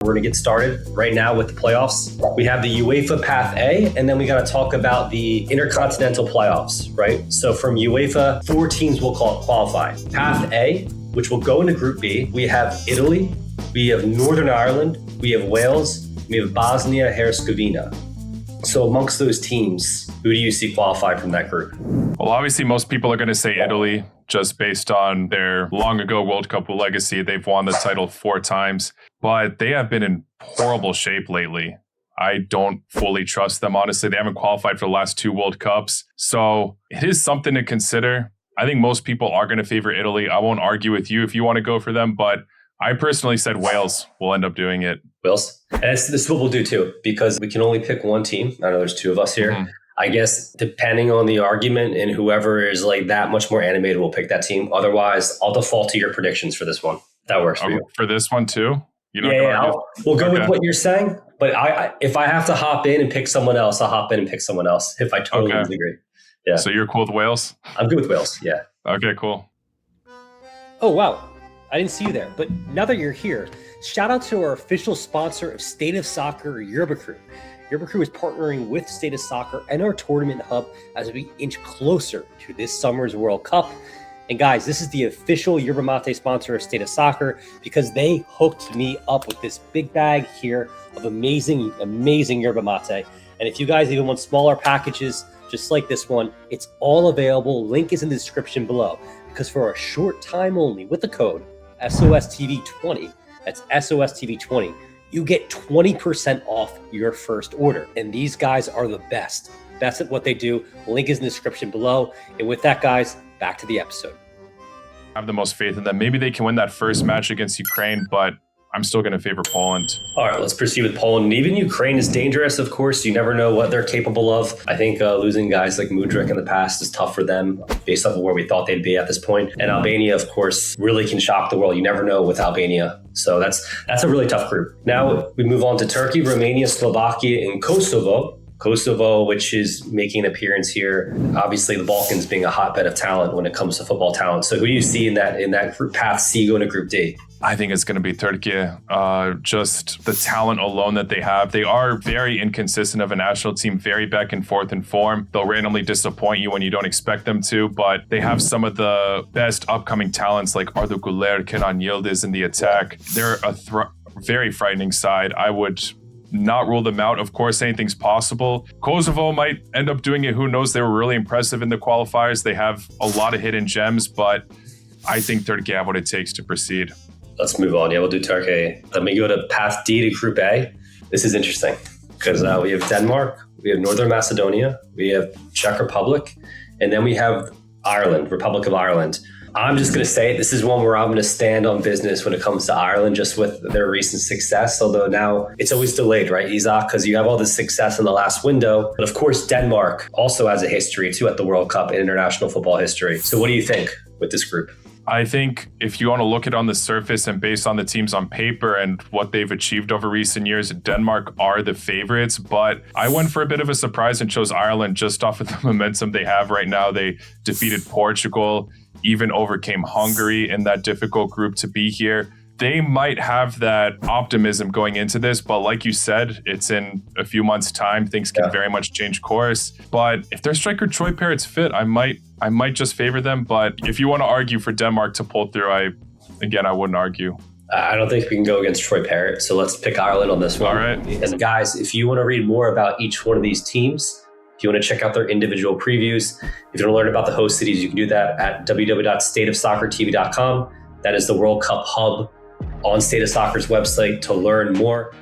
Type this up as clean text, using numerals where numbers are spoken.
We're going to get started right now with the playoffs. We have the UEFA Path A, and then we got to talk about the Intercontinental Playoffs, right? So from UEFA, 4 teams will qualify. Path A, which will go into Group B, we have Italy, we have Northern Ireland, we have Wales, we have Bosnia-Herzegovina. So amongst those teams, who do you see qualify from that group? Well, obviously, most people are going to say Italy, just based on their long ago World Cup legacy. They've won the title 4 times, but they have been in horrible shape lately. I don't fully trust them, honestly. They haven't qualified for the last 2 World Cups. So it is something to consider. I think most people are going to favor Italy. I won't argue with you if you want to go for them, but I personally said Wales will end up doing it. Wales? And this is what we'll do too, because we can only pick one team. I know there's 2 of us here. Mm-hmm. I guess depending on the argument and whoever is like that much more animated will pick that team. Otherwise, I'll default to your predictions for this one. That works for you. For this one too? We'll go with what you're saying. But if I have to hop in and pick someone else, I'll hop in and pick someone else if I totally disagree. Yeah. So you're cool with Wales? I'm good with Wales, yeah. Okay, cool. Oh, wow. I didn't see you there. But now that you're here, shout out to our official sponsor of State of Soccer, YerbaCrew. YerbaCrew is partnering with State of Soccer and our tournament hub as we inch closer to this summer's World Cup. And guys, this is the official Yerba Mate sponsor of State of Soccer because they hooked me up with this big bag here of amazing Yerba Mate. And if you guys even want smaller packages, just like this one, it's all available. Link is in the description below. Because for a short time only, with the code SOSTV20, that's SOSTV20, you get 20% off your first order. And these guys are the best at what they do. Link is in the description below. And with that, guys, back to the episode. I have the most faith in them. Maybe they can win that first match against Ukraine, but I'm still going to favor Poland. All right, let's proceed with Poland. Even Ukraine is dangerous, of course. You never know what they're capable of. I think losing guys like Mudryk in the past is tough for them based off of where we thought they'd be at this point. And Albania, of course, really can shock the world. You never know with Albania. So that's a really tough group. Now we move on to Turkey, Romania, Slovakia, and Kosovo. Kosovo, which is making an appearance here. Obviously, the Balkans being a hotbed of talent when it comes to football talent. So who do you see in that group path C going to Group D? I think it's going to be Turkey. Just the talent alone that they have. They are very inconsistent of a national team, very back and forth in form. They'll randomly disappoint you when you don't expect them to, but they have some of the best upcoming talents like Arda Güler, Kenan Yildiz in the attack. They're a very frightening side. I would not rule them out. Of course, anything's possible. Kosovo might end up doing it. Who knows? They were really impressive in the qualifiers. They have a lot of hidden gems, but I think Turkey have what it takes to proceed. Let's move on. Yeah, we'll do Turkey. Then we go to Path D to Group A. This is interesting because we have Denmark, we have Northern Macedonia, we have Czech Republic, and then we have Ireland, Republic of Ireland. I'm just going to say this is one where I'm going to stand on business when it comes to Ireland, just with their recent success. Although now it's always delayed, right, Isaac? Because you have all this success in the last window. But of course, Denmark also has a history too at the World Cup in international football history. So what do you think with this group? I think if you want to look at it on the surface and based on the teams on paper and what they've achieved over recent years, Denmark are the favorites. But I went for a bit of a surprise and chose Ireland just off of the momentum they have right now. They defeated Portugal, even overcame Hungary in that difficult group to be here. They might have that optimism going into this, but like you said, it's in a few months' time. Things can very much change course. But if their striker Troy Parrott's fit, I might just favor them. But if you want to argue for Denmark to pull through, I wouldn't argue. I don't think we can go against Troy Parrott, so let's pick Ireland on this one. All right. And guys, if you want to read more about each one of these teams, if you want to check out their individual previews, if you want to learn about the host cities, you can do that at www.stateofsoccertv.com. That is the World Cup hub on State of Soccer's website to learn more.